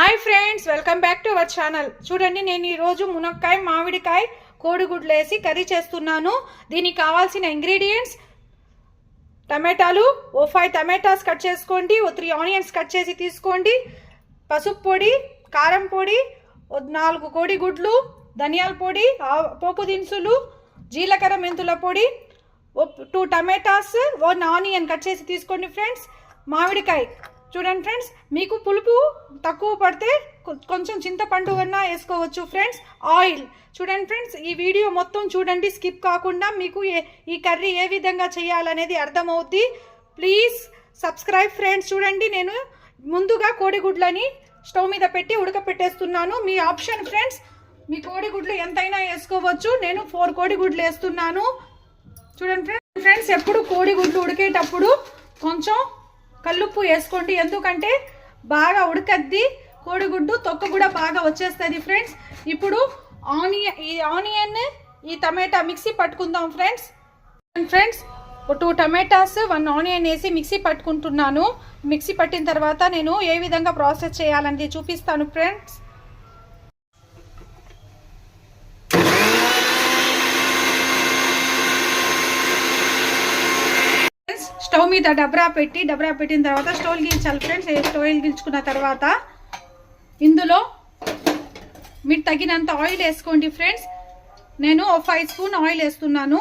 Hi friends, welcome back to our channel. చూడండి, నేను ఈరోజు మునక్కాయ మామిడికాయ కోడిగుడ్లు వేసి కర్రీ చేస్తున్నాను. దీనికి కావాల్సిన ఇంగ్రీడియంట్స్: టమాటాలు, 5 టమాటాస్ కట్ చేసుకోండి, 3 ఆనియన్స్ కట్ చేసి తీసుకోండి, పసుపు పొడి, కారం పొడి, 4 కోడిగుడ్లు, ధనియాల పొడి, పోపు దినుసులు, జీలకర్ర మెంతుల పొడి, 2 టమాటాస్, 1 ఆనియన్ కట్ చేసి తీసుకోండి ఫ్రెండ్స్. మామిడికాయ చూడండి ఫ్రెండ్స్, మీకు పులుపు తక్కువ పడితే కొంచెం చింతపండు అన్నా వేసుకోవచ్చు ఫ్రెండ్స్. ఆయిల్ చూడండి ఫ్రెండ్స్, ఈ వీడియో మొత్తం చూడండి, స్కిప్ కాకుండా. మీకు ఈ కర్రీ ఏ విధంగా చేయాలనేది అర్థమవుద్ది. Please subscribe friends. చూడండి, నేను ముందుగా కోడిగుడ్లని స్టవ్ మీద పెట్టి ఉడకపెట్టేస్తున్నాను. మీ ఆప్షన్ ఫ్రెండ్స్, మీ కోడిగుడ్లు ఎంతైనా వేసుకోవచ్చు. నేను 4 కోడిగుడ్లు వేస్తున్నాను. చూడండి ఫ్రెండ్స్, ఎప్పుడు కోడిగుడ్లు ఉడికేటప్పుడు కొంచెం కల్లుప్పు వేసుకోండి, ఎందుకంటే బాగా ఉడకద్ది కోడిగుడ్డు, తొక్క కూడా బాగా వచ్చేస్తుంది ఫ్రెండ్స్. ఇప్పుడు ఆనియన్ ఈ టమాటా మిక్సీ పట్టుకుందాం ఫ్రెండ్స్. 2 టమాటాస్ 1 ఆనియన్ వేసి మిక్సీ పట్టుకుంటున్నాను. మిక్సీ పట్టిన తర్వాత నేను ఏ విధంగా ప్రాసెస్ చేయాలని చూపిస్తాను ఫ్రెండ్స్. స్టవ్ మీద డబ్రా పెట్టిన తర్వాత స్టవ్ గిల్చాలి ఫ్రెండ్స్. స్టవ్ గిల్చుకున్న తర్వాత ఇందులో మీరు తగినంత ఆయిల్ వేసుకోండి ఫ్రెండ్స్. నేను 5 స్పూన్ ఆయిల్ వేస్తున్నాను.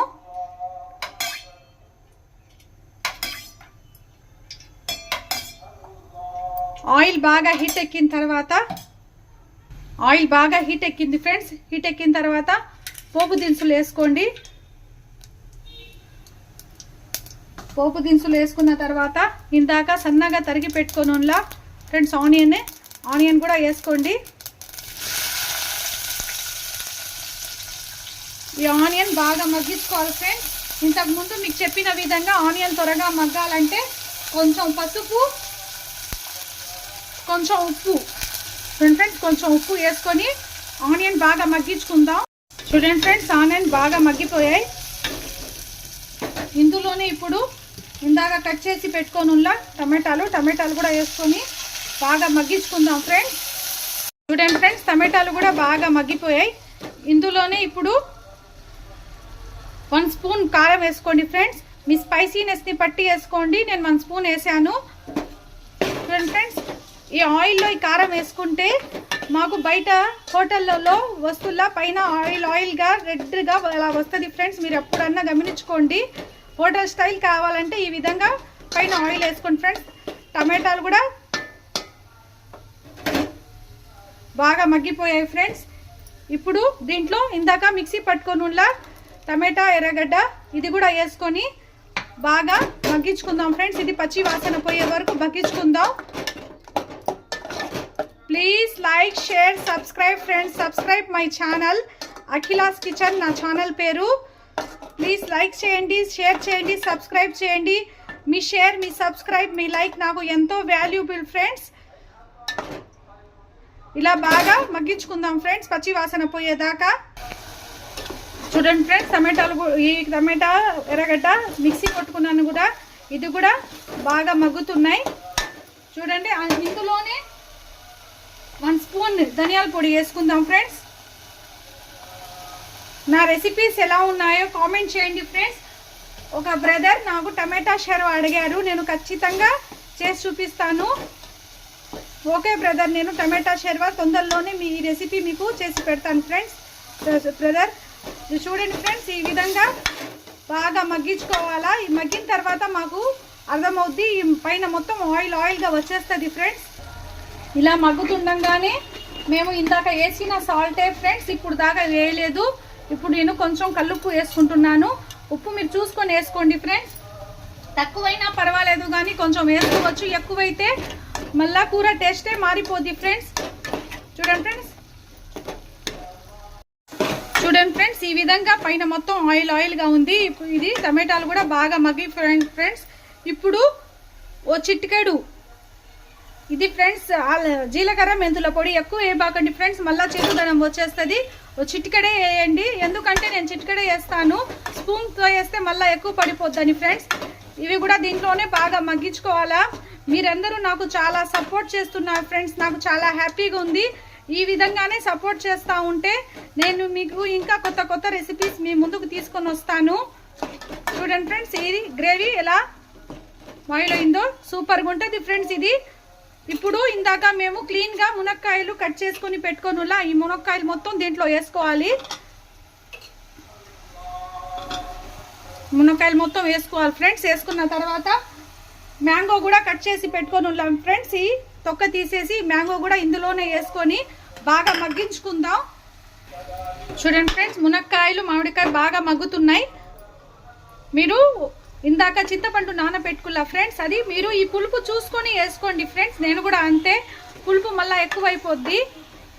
ఆయిల్ బాగా హీట్ ఎక్కింది ఫ్రెండ్స్. హీట్ ఎక్కిన తర్వాత పోపు దినుసులు వేసుకోండి. పోపు దినుసులు వేసుకున్న తర్వాత ఇందాక సన్నగా తరిగి పెట్టుకోనులా ఫ్రెండ్స్ ఆనియన్ కూడా వేసుకోండి. ఈ ఆనియన్ బాగా మగ్గించుకోవాలి ఫ్రెండ్స్. ఇంతకుముందు మీకు చెప్పిన విధంగా ఆనియన్ త్వరగా మగ్గాలంటే కొంచెం పసుపు, కొంచెం ఉప్పు ఫ్రెండ్స్, కొంచెం ఉప్పు వేసుకొని ఆనియన్ బాగా మగ్గించుకుందాం. చూడండి ఫ్రెండ్స్, ఆనియన్ బాగా మగ్గిపోయాయి. ఇందులోనే ఇప్పుడు ఇందాక కట్ చేసి పెట్టుకోనున్న టమాటాలు కూడా వేసుకొని బాగా మగ్గించుకుందాం ఫ్రెండ్స్. చూడండి ఫ్రెండ్స్, టమాటాలు కూడా బాగా మగ్గిపోయాయి. ఇందులోనే ఇప్పుడు 1 స్పూన్ కారం వేసుకోండి ఫ్రెండ్స్. మీ స్పైసీనెస్ని పట్టి వేసుకోండి. నేను 1 స్పూన్ వేసాను. చూడండి ఫ్రెండ్స్, ఈ ఆయిల్లో ఈ కారం వేసుకుంటే మాకు బయట హోటళ్ళలో వస్తువుల పైన ఆయిల్గా రెడ్గా అలా వస్తుంది ఫ్రెండ్స్. మీరు ఎప్పుడన్నా గమనించుకోండి. హోటల్ స్టైల్ కావాలంటే ఈ విధంగా పైన ఆయిల్ వేసుకోండి ఫ్రెండ్స్. టమాటాలు కూడా బాగా మగ్గిపోయాయి ఫ్రెండ్స్. ఇప్పుడు దీంట్లో ఇందాక మిక్సీ పట్టుకొని టమాటా, ఎర్రగడ్డ ఇది కూడా వేసుకొని బాగా మగ్గించుకుందాం ఫ్రెండ్స్. ఇది పచ్చి వాసన పోయే వరకు మగ్గించుకుందాం. Please like, share, subscribe friends. Subscribe my channel Akhila's kitchen, నా ఛానల్ పేరు. ప్లీజ్ లైక్ చేయండి, షేర్ చేయండి, సబ్స్క్రైబ్ చేయండి. మీ షేర్, మీ సబ్స్క్రైబ్, మీ లైక్ నాకు ఎంతో వాల్యుబుల్ ఫ్రెండ్స్. ఇలా బాగా మగ్గించుకుందాం ఫ్రెండ్స్, పచ్చి వాసన పోయేదాకా. చూడండి ఫ్రెండ్స్, టమాటా, ఎర్రగడ్డ మిక్సీ కొట్టుకున్నాను కూడా, ఇది కూడా బాగా మగ్గుతున్నాయి. చూడండి, ఇందులోనే 1 స్పూన్ ధనియాల పొడి వేసుకుందాం ఫ్రెండ్స్. నా రెసిపీస్ ఎలా ఉన్నాయో కామెంట్ చేయండి ఫ్రెండ్స్. ఒక బ్రదర్ నాకు టమాటా షర్వా అడిగారు, నేను ఖచ్చితంగా చేసి చూపిస్తాను. ఓకే బ్రదర్, నేను టమాటా షర్వా తొందరలోనే మీ రెసిపీ మీకు చేసి పెడతాను ఫ్రెండ్స్. బ్రదర్ చూడండి ఫ్రెండ్స్, ఈ విధంగా బాగా మగ్గించుకోవాలా. ఈ మగ్గిన తర్వాత మాకు అర్థమవుద్ది, ఈ పైన మొత్తం ఆయిల్గా వచ్చేస్తుంది ఫ్రెండ్స్. ఇలా మగ్గుతుండగానే మేము ఇందాక వేసిన సాల్టే ఫ్రెండ్స్, ఇప్పుడు దాకా వేయలేదు. ఇప్పుడు నేను కొంచెం కల్లుప్పు వేసుకుంటున్నాను. ఉప్పు మీరు చూసుకొని వేసుకోండి ఫ్రెండ్స్. తక్కువైనా పర్వాలేదు కానీ కొంచెం వేసుకోవచ్చు. ఎక్కువైతే మళ్ళా కూర టేస్టే మారిపోద్ది ఫ్రెండ్స్. చూడండి ఫ్రెండ్స్, ఈ విధంగా పైన మొత్తం ఆయిల్గా ఉంది. ఇది టమాటాలు కూడా బాగా మగ్గి ఫ్రెండ్స్. ఇప్పుడు ఓ చిటికెడు ఇది ఫ్రెండ్స్ జీలకర్ర మెంతుల పొడి. ఎక్కువ వేయబాకండి ఫ్రెండ్స్, మళ్ళీ చేతుదనం వచ్చేస్తుంది. చిటికెడే వేయండి, ఎందుకంటే నేను చిటికెడే వేస్తాను. స్పూన్తో వేస్తే మళ్ళీ ఎక్కువ పడిపోద్దని ఫ్రెండ్స్. ఇవి కూడా దీంట్లోనే బాగా మగ్గించుకోవాలా. మీరందరూ నాకు చాలా సపోర్ట్ చేస్తున్నారు ఫ్రెండ్స్. నాకు చాలా హ్యాపీగా ఉంది. ఈ విధంగానే సపోర్ట్ చేస్తూ ఉంటే నేను మీకు ఇంకా కొత్త కొత్త రెసిపీస్ మీ ముందుకు తీసుకొని వస్తాను. చూడండి ఫ్రెండ్స్, ఇది గ్రేవీ ఎలా బాయిల్ అయిందో సూపర్గా ఉంటుంది ఫ్రెండ్స్. ఇది ఇప్పుడు ఇందాక మేము క్లీన్గా మునక్కాయలు కట్ చేసుకొని పెట్టుకోనులా ఈ మునక్కాయలు మొత్తం దీంట్లో వేసుకోవాలి. మునక్కాయలు మొత్తం వేసుకోవాలి ఫ్రెండ్స్. వేసుకున్న తర్వాత మ్యాంగో కూడా కట్ చేసి పెట్టుకోనున్నాం ఫ్రెండ్స్. ఈ తొక్క తీసేసి మ్యాంగో కూడా ఇందులోనే వేసుకొని బాగా మగ్గించుకుందాం. చూడండి ఫ్రెండ్స్, మునక్కాయలు మామిడికాయ బాగా మగ్గుతున్నాయి. మీరు ఇందాక చింతపండు నానబెట్టుకున్నా ఫ్రెండ్స్, అది మీరు ఈ పులుపు చూసుకొని వేసుకోండి ఫ్రెండ్స్. నేను కూడా అంతే, పులుపు మళ్ళీ ఎక్కువైపోద్ది.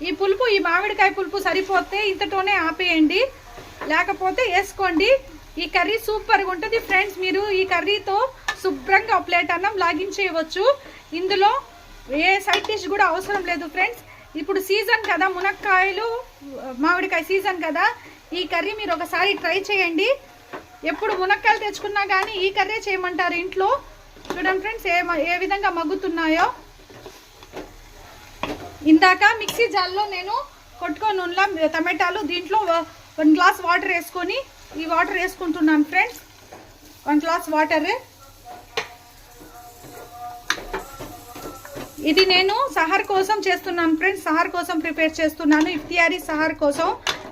ఈ పులుపు ఈ మామిడికాయ పులుపు సరిపోతే ఇంతటోనే ఆపేయండి, లేకపోతే వేసుకోండి. ఈ కర్రీ సూపర్గా ఉంటుంది ఫ్రెండ్స్. మీరు ఈ కర్రీతో శుభ్రంగా ఒక ప్లేట్ అన్నం లాగించేయవచ్చు. ఇందులో ఏ సైడ్ డిష్ కూడా అవసరం లేదు ఫ్రెండ్స్. ఇప్పుడు సీజన్ కదా, మునక్కాయలు మామిడికాయ సీజన్ కదా, ఈ కర్రీ మీరు ఒకసారి ట్రై చేయండి. ఎప్పుడు మునక్కాయలు తెచ్చుకున్నా కానీ ఈ కర్రీ చేయమంటారు ఇంట్లో. చూడండి ఫ్రెండ్స్ ఏ విధంగా మగ్గుతున్నాయో. ఇందాక మిక్సీ జార్లో నేను కొట్టుకొని ఉన్న టమాటాలు దీంట్లో 1 గ్లాస్ వాటర్ వేసుకొని ఈ వాటర్ వేసుకుంటున్నాను ఫ్రెండ్స్. 1 glass water. ఇది నేను సహర్ కోసం చేస్తున్నాను ఫ్రెండ్స్. సహర్ కోసం ప్రిపేర్ చేస్తున్నాను. ఇఫ్తియారీ సహర్ కోసం,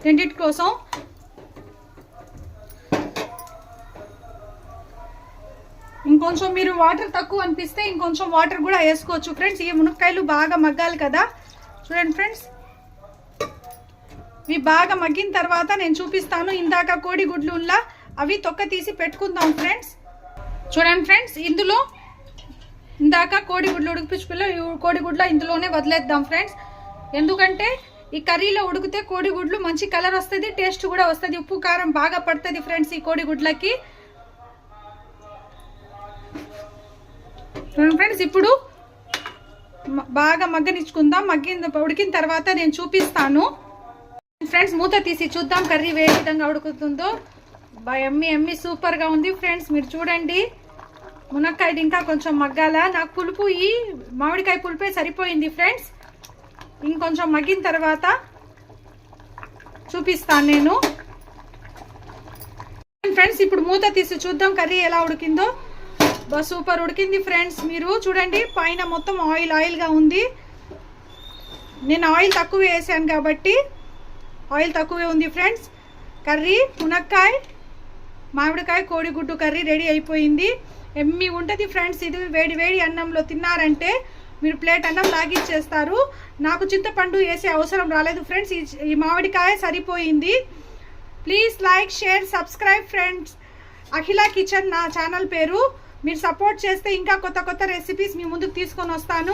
రెండిటి కోసం. ఇంకొంచెం మీరు వాటర్ తక్కువ అనిపిస్తే ఇంకొంచెం వాటర్ కూడా వేసుకోవచ్చు ఫ్రెండ్స్. ఈ మునక్కాయలు బాగా మగ్గాలి కదా. చూడండి ఫ్రెండ్స్, ఇవి బాగా మగ్గిన తర్వాత నేను చూపిస్తాను. ఇందాక కోడిగుడ్లు ఉన్నా అవి తొక్క తీసి పెట్టుకుందాం ఫ్రెండ్స్. చూడండి ఫ్రెండ్స్, ఇందులో ఇందాక కోడిగుడ్లు ఉడికిపించుకున్న కోడిగుడ్లు ఇందులోనే వదిలేద్దాం ఫ్రెండ్స్. ఎందుకంటే ఈ కర్రీలో ఉడికితే కోడిగుడ్లు మంచి కలర్ వస్తుంది, టేస్ట్ కూడా వస్తుంది, ఉప్పు కారం బాగా పడుతుంది ఫ్రెండ్స్ ఈ కోడిగుడ్లకి. ఫ్రెండ్స్ ఇప్పుడు బాగా మగ్గనిచ్చుకుందాం. ఉడికిన తర్వాత నేను చూపిస్తాను ఫ్రెండ్స్. మూత తీసి చూద్దాం కర్రీ ఏ విధంగా ఉడుకుతుందో. ఎమ్మి సూపర్గా ఉంది ఫ్రెండ్స్. మీరు చూడండి, మునక్కాయ ఇంకా కొంచెం మగ్గాల. నాకు పులుపు ఈ మామిడికాయ పులుపే సరిపోయింది ఫ్రెండ్స్. ఇంకొంచెం మగ్గిన తర్వాత చూపిస్తాను నేను ఫ్రెండ్స్. ఇప్పుడు మూత తీసి చూద్దాం కర్రీ ఎలా ఉడికిందో. సూపర్ ఉడికింది ఫ్రెండ్స్. మీరు చూడండి, పైన మొత్తం ఆయిల్గా ఉంది. నేను ఆయిల్ తక్కువ వేసాను కాబట్టి ఆయిల్ తక్కువే ఉంది ఫ్రెండ్స్. కర్రీ మునక్కాయ మామిడికాయ కోడిగుడ్డు కర్రీ రెడీ అయిపోయింది. ఎమ్మి ఉంటుంది ఫ్రెండ్స్. ఇది వేడి వేడి అన్నంలో తిన్నారంటే మీరు ప్లేట్ అన్నం లాగిచ్చేస్తారు. నాకు చింతపండు వేసే అవసరం రాలేదు ఫ్రెండ్స్. ఈ మామిడికాయ సరిపోయింది. Please like, share, subscribe friends. Akhila kitchen నా ఛానల్ పేరు. మీరు సపోర్ట్ చేస్తే ఇంకా కొత్త కొత్త రెసిపీస్ మీ ముందుకు తీసుకొని వస్తాను.